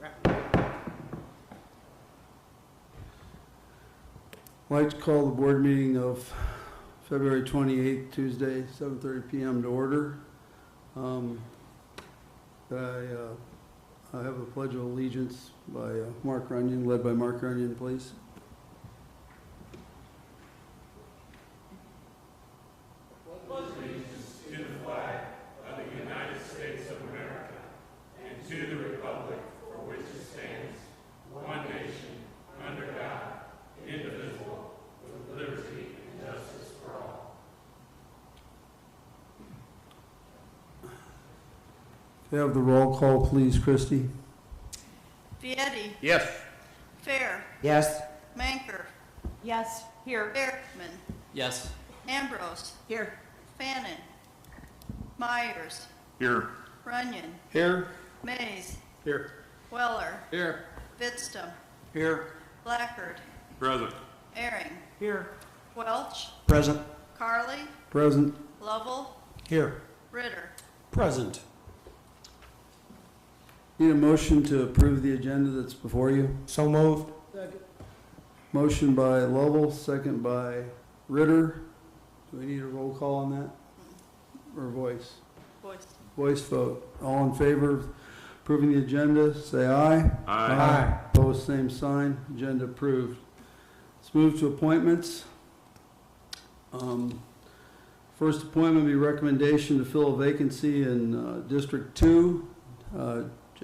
I'd like to call the board meeting of February 28th, Tuesday, 7:30 p.m. to order. I have a pledge of allegiance by Mark Runyon, led by Mark Runyon, please. Have the roll call, please, Christy. Vietti. Yes. Fair. Yes. Manker. Yes. Here. Berkman. Yes. Ambrose. Here. Fannin. Myers. Here. Runyon. Here. Mays. Here. Weller. Here. Vidstum. Here. Blackard. Present. Airing. Here. Welch. Present. Carly. Present. Lovell. Here. Ritter. Present. Need a motion to approve the agenda that's before you. So moved. Motion by Lovell, second by Ritter. Do we need a roll call on that? Or voice? Voice. Voice vote. All in favor of approving the agenda, say aye. Aye. Opposed, same sign. Agenda approved. Let's move to appointments. First appointment will be recommendation to fill a vacancy in District 2.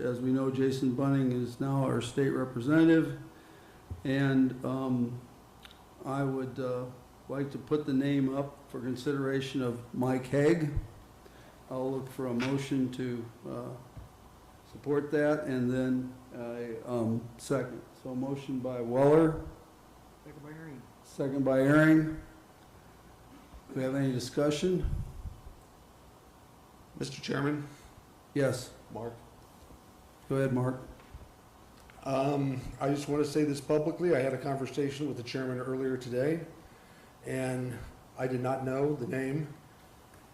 As we know, Jason Bunning is now our state representative, and I would like to put the name up for consideration of Mike Haig. I'll look for a motion to support that, and then a second. So a motion by Weller. Second by Airing. Second by Airing. Do we have any discussion? Mr. Chairman, Yes. Mark. Go ahead, Mark. I just want to say this publicly. I had a conversation with the chairman earlier today, and I did not know the name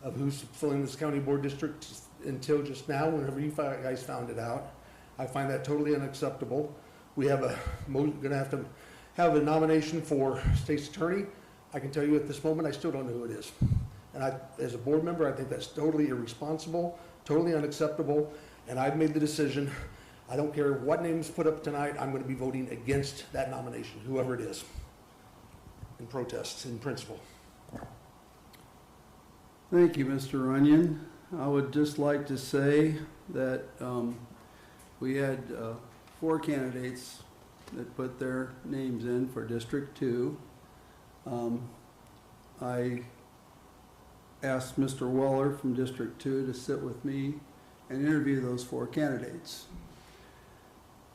of who's filling this county board district until just now, whenever you guys found it out. I find that totally unacceptable. We have going to have a nomination for state's attorney. I can tell you at this moment, I still don't know who it is. And as a board member, I think that's totally irresponsible, totally unacceptable. And I've made the decision, I don't care what name's put up tonight, I'm going to be voting against that nomination, whoever it is, in protest, in principle. Thank you, Mr. Runyon. I would just like to say that we had 4 candidates that put their names in for District 2. I asked Mr. Weller from District 2 to sit with me and interview those 4 candidates.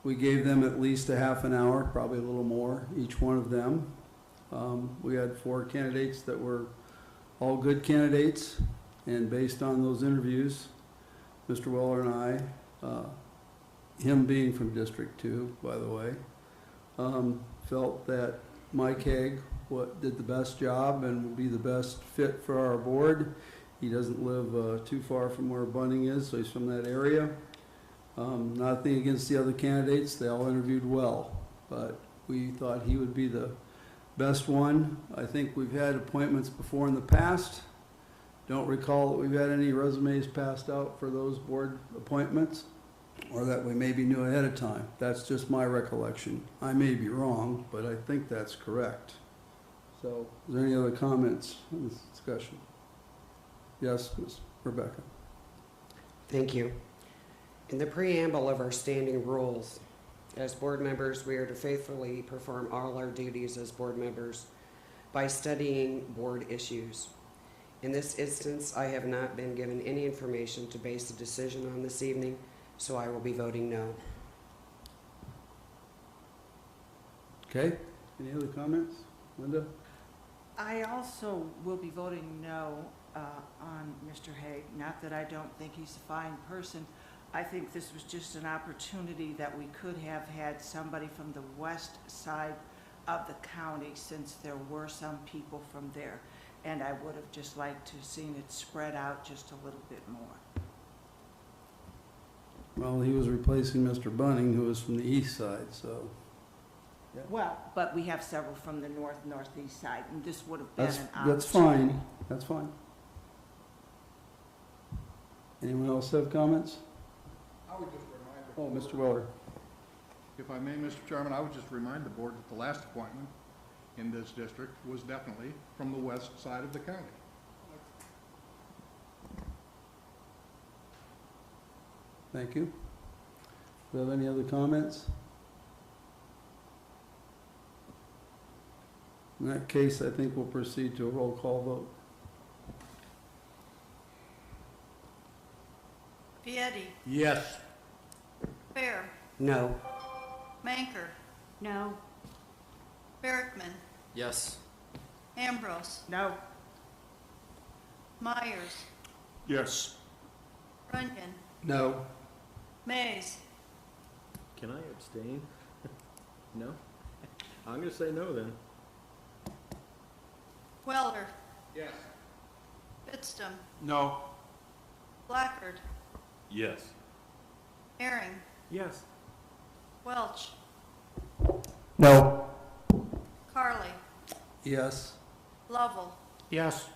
We gave them at least a half an hour, probably a little more, each one of them. We had 4 candidates that were all good candidates, and based on those interviews, Mr. Weller and I, him being from District 2, by the way, felt that Mike Haig did the best job and would be the best fit for our board. He doesn't live too far from where Bunning is, so he's from that area. Nothing against the other candidates, they all interviewed well, but we thought he would be the best one. I think we've had appointments before in the past. Don't recall that we've had any resumes passed out for those board appointments, or that we maybe knew ahead of time. That's just my recollection. I may be wrong, but I think that's correct. So, is there any other comments on this discussion? Yes, Ms. Rebecca. Thank you. In the preamble of our standing rules, as board members, we are to faithfully perform all our duties as board members by studying board issues. In this instance, I have not been given any information to base a decision on this evening, so I will be voting no. Okay, any other comments? Linda? I also will be voting no on Mr. Haig. Not that I don't think he's a fine person. I think this was just an opportunity that we could have had somebody from the west side of the county, since there were some people from there. And I would have just liked to have seen it spread out just a little bit more. Well, he was replacing Mr. Bunning, who was from the east side, so. Well, but we have several from the northeast side, and this would have been That's, an opportunity. that's fine, that's fine. Anyone else have comments? I would just remind the Oh, Mr. Weller. If I may, Mr. Chairman, I would just remind the board that the last appointment in this district was definitely from the west side of the county. Thank you. Do you have any other comments? In that case, I think we'll proceed to a roll call vote. Vietti, Yes. Fair, No. Manker, No. Berkman, Yes. Ambrose, No. Myers, Yes. Runyon, No. Mays, Can I abstain? No? I'm gonna say no then. Weller, Yes. Pittston, No. Blackard, Yes. Herring, Yes. Welch, No. Carly, Yes. Lovell, Yes.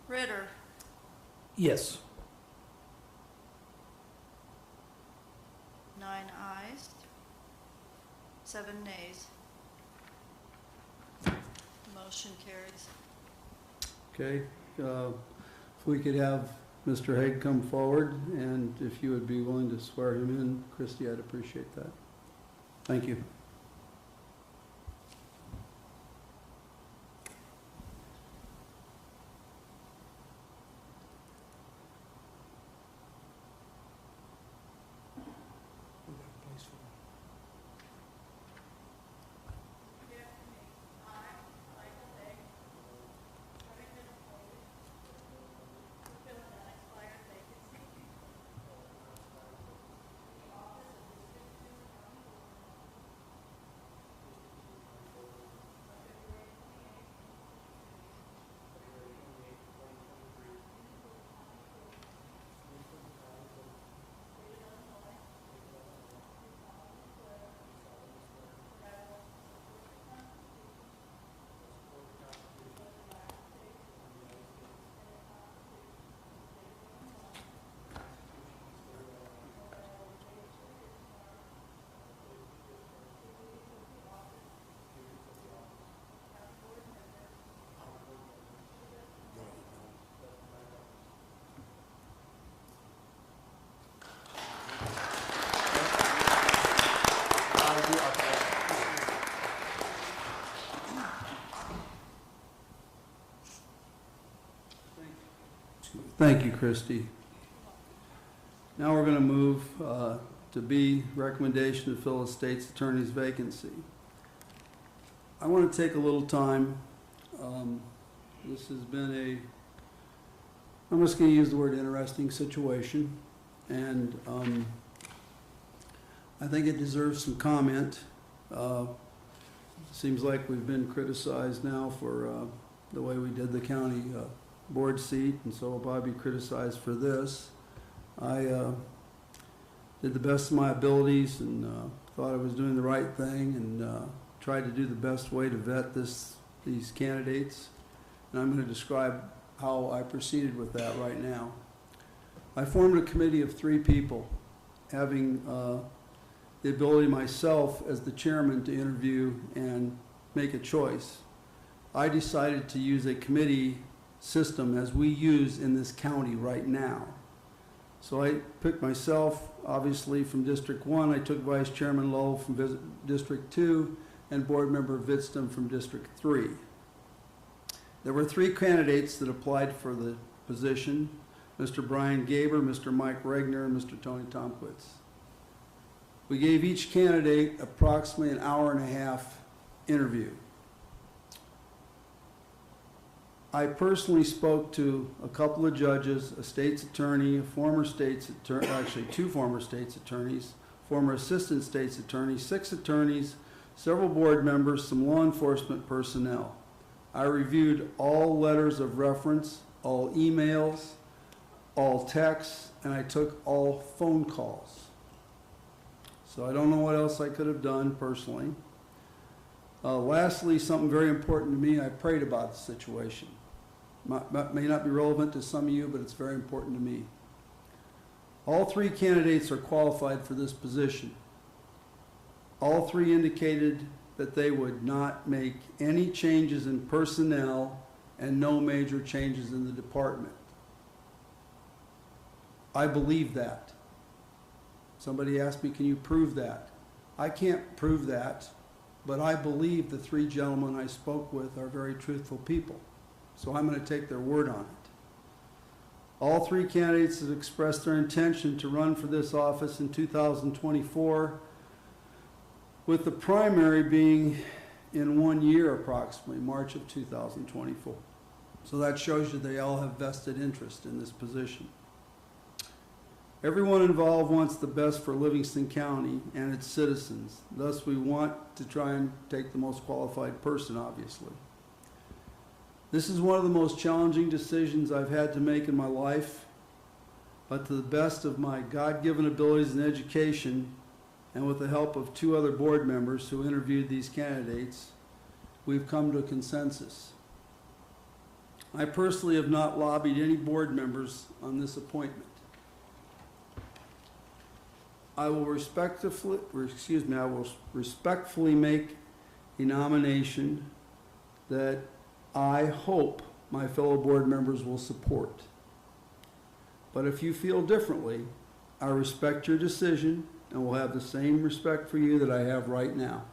Ritter, Yes. 9 ayes, 7 nays. Motion carries. Okay, if we could have Mr. Hague come forward, and if you would be willing to swear him in, Christie, I'd appreciate that. Thank you. Thank you, Christie. Now we're going to move to B, recommendation to fill a state's attorney's vacancy. I want to take a little time. This has been I'm just going to use the word interesting situation, and I think it deserves some comment. Seems like we've been criticized now for the way we did the county board seat, and so I'll probably be criticized for this. I did the best of my abilities and thought I was doing the right thing, and tried to do the best way to vet these candidates. And I'm going to describe how I proceeded with that right now. I formed a committee of 3 people, having the ability myself as the chairman to interview and make a choice. I decided to use a committee system as we use in this county right now. So I picked myself, obviously, from District 1. I took Vice Chairman Lowell from District 2 and Board Member Vidston from District 3. There were 3 candidates that applied for the position: Mr. Brian Gaber, Mr. Mike Regner, and Mr. Tony Tomkowitz. We gave each candidate approximately an hour-and-a-half interview. I personally spoke to a couple of judges, a state's attorney, a former state's attorney, actually 2 former state's attorneys, former assistant state's attorney, 6 attorneys, several board members, some law enforcement personnel. I reviewed all letters of reference, all emails, all texts, and I took all phone calls. So I don't know what else I could have done personally. Lastly, something very important to me, I prayed about the situation. May not be relevant to some of you, but it's very important to me. All three candidates are qualified for this position. All three indicated that they would not make any changes in personnel and no major changes in the department. I believe that. Somebody asked me, can you prove that? I can't prove that, but I believe the three gentlemen I spoke with are very truthful people. So I'm going to take their word on it. All three candidates have expressed their intention to run for this office in 2024, with the primary being in 1 year approximately, March of 2024. So that shows you they all have vested interest in this position. Everyone involved wants the best for Livingston County and its citizens. Thus, we want to try and take the most qualified person, obviously. This is one of the most challenging decisions I've had to make in my life, but to the best of my God-given abilities and education, and with the help of two other board members who interviewed these candidates, we've come to a consensus. I personally have not lobbied any board members on this appointment. I will respectfully make a nomination that I hope my fellow board members will support. But if you feel differently, I respect your decision and will have the same respect for you that I have right now.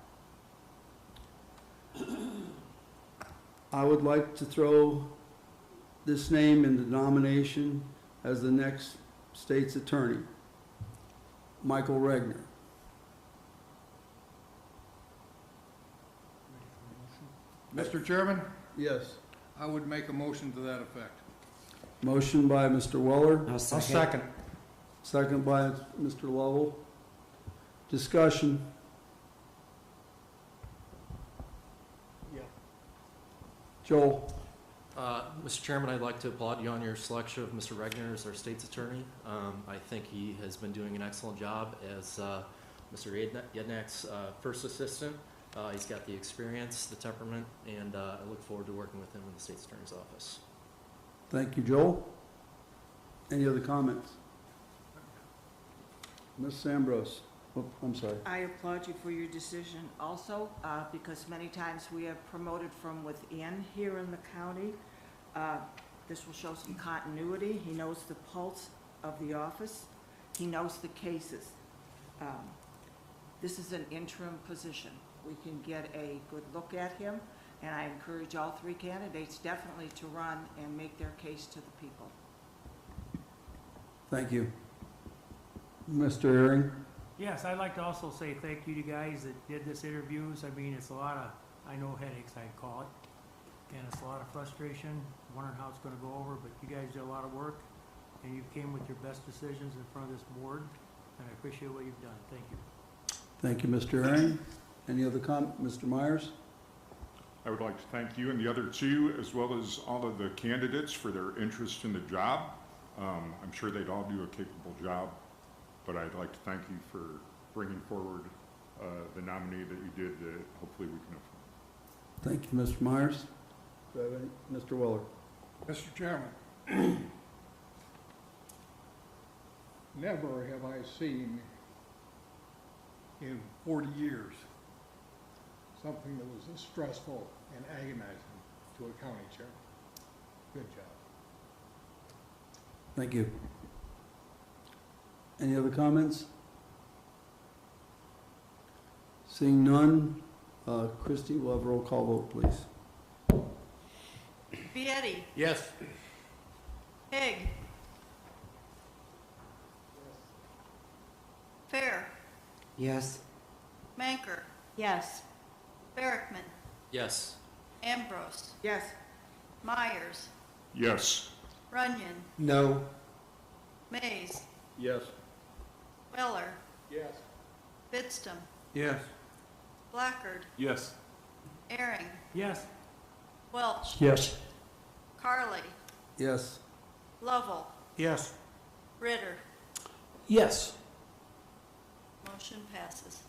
I would like to throw this name in the nomination as the next state's attorney, Michael Regner. Mr. Chairman, Yes. I would make a motion to that effect. Motion by Mr. Weller, I'll I'll second. second. second by Mr. Lovell. Discussion. Joel? Mr. Chairman, I'd like to applaud you on your selection of Mr. Regner as our state's attorney. I think he has been doing an excellent job as Mr. Yednak's first assistant. He's got the experience, the temperament, and I look forward to working with him in the state's attorney's office. Thank you, Joel. Any other comments? Ms. Ambrose? Oh, I'm sorry. I applaud you for your decision also, because many times we have promoted from within here in the county. This will show some continuity. He knows the pulse of the office. He knows the cases. This is an interim position. We can get a good look at him, and I encourage all three candidates definitely to run and make their case to the people. Thank you. Mr. Herring? Yes, I'd like to also say thank you to guys that did this interviews. I mean, it's a lot of, I know headaches, I'd call it. And it's a lot of frustration, wondering how it's gonna go over, but you guys did a lot of work, and you came with your best decisions in front of this board, and I appreciate what you've done. Thank you. Thank you, Mr. Herring. Any other Mr. Myers? I would like to thank you and the other two, as well as all of the candidates for their interest in the job. I'm sure they'd all do a capable job, but I'd like to thank you for bringing forward the nominee that you did that hopefully we can afford. Thank you, Mr. Myers. Do I have any? Mr. Weller? Mr. Chairman, never have I seen in 40 years something that was this stressful and agonizing to a county chairman. Good job. Thank you. Any other comments? Seeing none, Christie, we'll have a roll call vote, please. Vietti, Yes. Higg. Fair, Yes. Manker, Yes. Barrickman, Yes. Ambrose, Yes. Myers, Yes. Runyon, No. Mays, Yes. Weller, Yes. Bidstum, Yes. Blackard, Yes. Ehring, Yes. Welch, Yes. Carly, Yes. Lovell, Yes. Ritter. Yes. Motion Motion passes.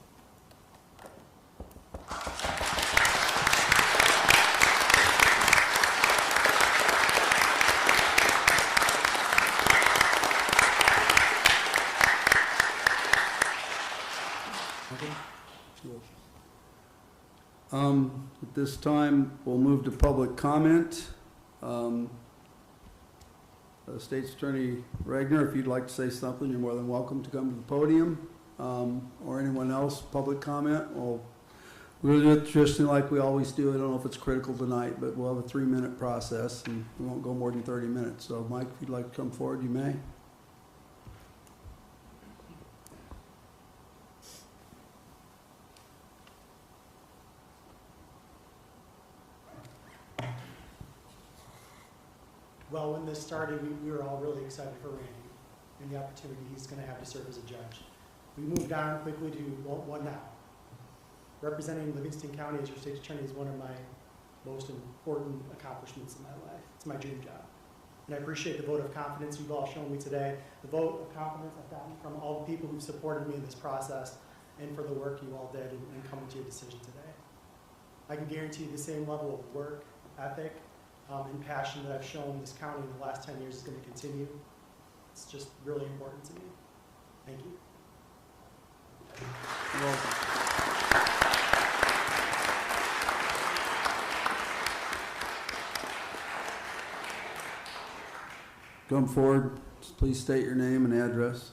At this time, we'll move to public comment. State's Attorney Regner, if you'd like to say something, you're more than welcome to come to the podium. Or anyone else, public comment. We'll do it traditionally like we always do. I don't know if it's critical tonight, but we'll have a 3-minute process and we won't go more than 30 minutes. So Mike, if you'd like to come forward, you may. Well, when this started, we were all really excited for Randy and the opportunity he's going to have to serve as a judge. We moved on quickly to one now. Representing Livingston County as your state's attorney is one of my most important accomplishments in my life. It's my dream job. And I appreciate the vote of confidence you've all shown me today, the vote of confidence I've gotten from all the people who've supported me in this process, and for the work you all did in coming to your decision today. I can guarantee you the same level of work, ethic, and passion that I've shown this county in the last 10 years is going to continue. It's just really important to me. Thank you. You're welcome. Come forward. Please state your name and address.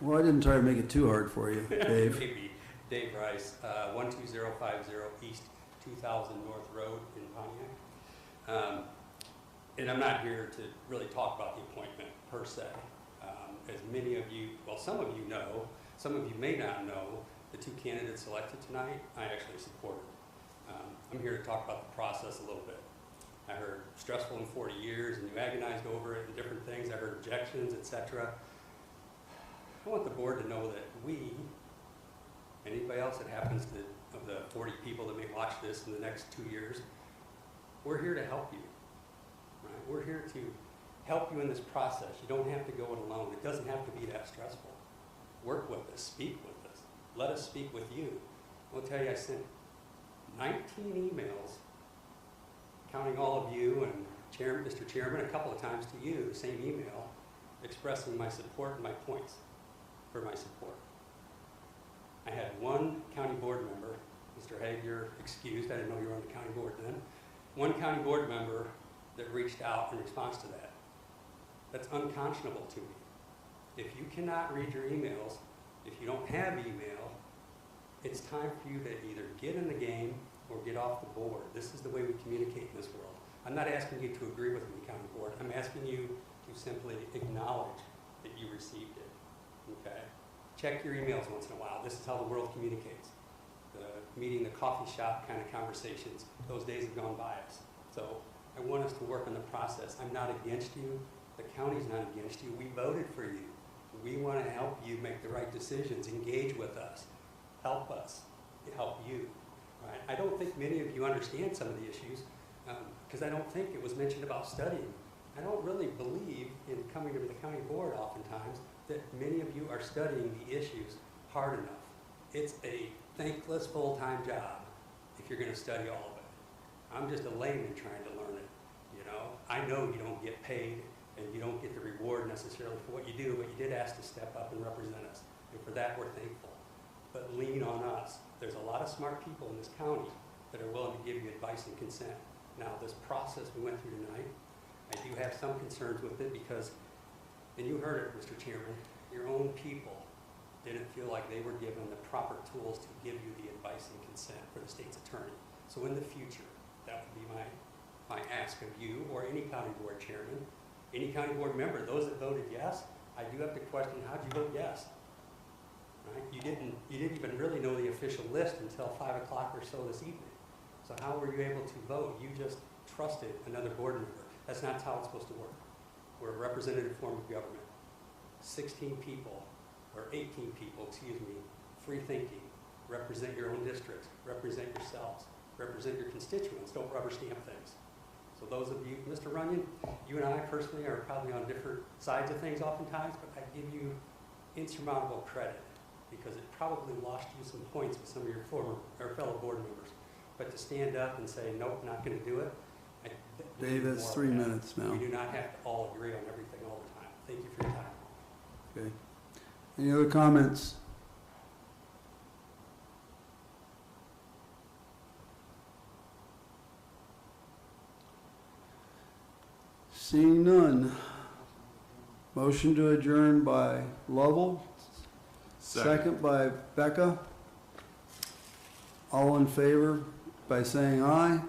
Well, I didn't try to make it too hard for you, Dave. Maybe. Dave Rice, 12050 East 2000 North Road in Pontiac. And I'm not here to really talk about the appointment per se. As many of you, well, some of you know, some of you may not know, the 2 candidates selected tonight, I actually supported. I'm here to talk about the process a little bit. I heard stressful in 40 years, and you agonized over it and different things. I heard objections, etc. I want the board to know that we, anybody else that happens to, of the 40 people that may watch this in the next 2 years, we're here to help you. Right? We're here to help you in this process. You don't have to go it alone. It doesn't have to be that stressful. Work with us. Speak with us. Let us speak with you. I'll tell you, I sent 19 emails, counting all of you and Mr. Chairman, a couple of times to you, the same email, expressing my support and my points for my support. I had one county board member, Mr. Haig, you're excused, I didn't know you were on the county board then, one county board member that reached out in response to that. That's unconscionable to me. If you cannot read your emails, if you don't have email, it's time for you to either get in the game or get off the board. This is the way we communicate in this world. I'm not asking you to agree with me, county board. I'm asking you to simply acknowledge that you received it, okay? Check your emails once in a while. This is how the world communicates. The meeting, the coffee shop kind of conversations, those days have gone by us. So I want us to work on the process. I'm not against you. The county's not against you. We voted for you. We want to help you make the right decisions. Engage with us. Help us. Help you. Right? I don't think many of you understand some of the issues because I don't think it was mentioned about studying. I don't really believe in coming to the county board oftentimes that many of you are studying the issues hard enough. It's a thankless full-time job if you're going to study all of it. I'm just a layman trying to learn it. You know, I know you don't get paid and you don't get the reward necessarily for what you do, but you did ask to step up and represent us. And for that, we're thankful. But lean on us. There's a lot of smart people in this county that are willing to give you advice and consent. Now, this process we went through tonight, I do have some concerns with it because, and you heard it, Mr. Chairman, your own people didn't feel like they were given the proper tools to give you the advice and consent for the state's attorney. So in the future, that would be my ask of you or any county board chairman, any county board member, those that voted yes, I do have to question, how'd you vote yes? Right? You didn't even really know the official list until 5 o'clock or so this evening. So how were you able to vote? You just trusted another board member. That's not how it's supposed to work. We're a representative form of government. 16 people, or 18 people, excuse me, free thinking, represent your own districts, represent yourselves, represent your constituents, don't rubber stamp things. So those of you, Mr. Runyon, you and I personally are probably on different sides of things oftentimes, but I give you insurmountable credit because it probably lost you some points with some of your former or fellow board members. But to stand up and say, nope, not going to do it. we Dave, need that's more 3 of that. minutes now. We do not have to all agree on everything all the time. Thank you for your time. Okay. Any other comments? Seeing none. Motion to adjourn by Lovell. Second by Becca. All in favor by saying aye.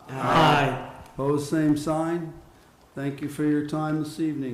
Aye. Opposed, same sign. Thank you for your time this evening.